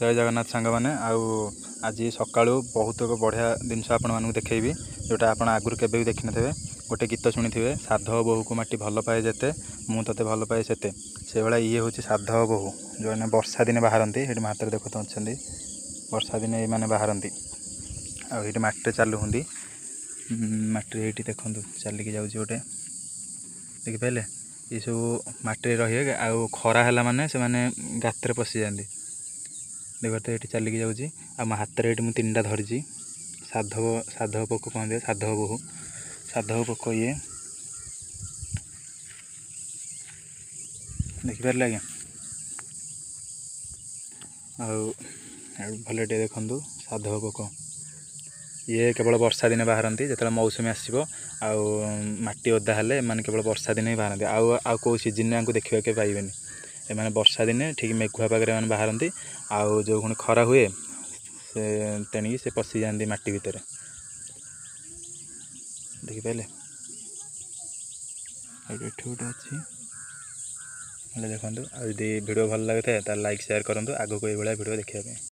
जय जगन्नाथ सांग मैंने आज सकाळू बहुत बढ़िया जिनस आपको देखी जोटा आप आगुरी केवे भी देखी थे गोटे गीत शुणी थे साधव बोहू को माटी भल पाए जिते मु ते भल पाए सेते से भाया ये हूँ साधव बोहू जो मैंने वर्षा दिने बाहरती ये हाथ में देखते अच्छा वर्षा दिने ये बाहरती आठ मटे चलुँ मटे ये देखूँ चलिकी जाऊँगी गोटे देखिपारे ये सब मटे रही आउ खरा है माने से मैंने गात पशि जाती देखते ये चलिकी जाऊँगी आ हाथ में ये तीन टा धरी साधव साधव पोक कहते साधव बोहू साधव पोक ये देखिपारे आज्ञा भल टे देखु साधव पोक ये केवल वर्षा दिने बाहरती जो मौसुमी आसो आटी ओदा हेले माने केवल वर्षा दिने ही बाहरती आउ कौ सीजन में देखा के पाइबे एम वर्षा दिने ठीक मेघुआ पागे बाहरती आउ जो पुणी खरा हुए से तेणिकी से पशि जाती माटी भितर देखिपारे गोटे अच्छी देखो आदि वीडियो भल लगे तो लाइक शेयर करूँ आगो को ये भिडियो देखा।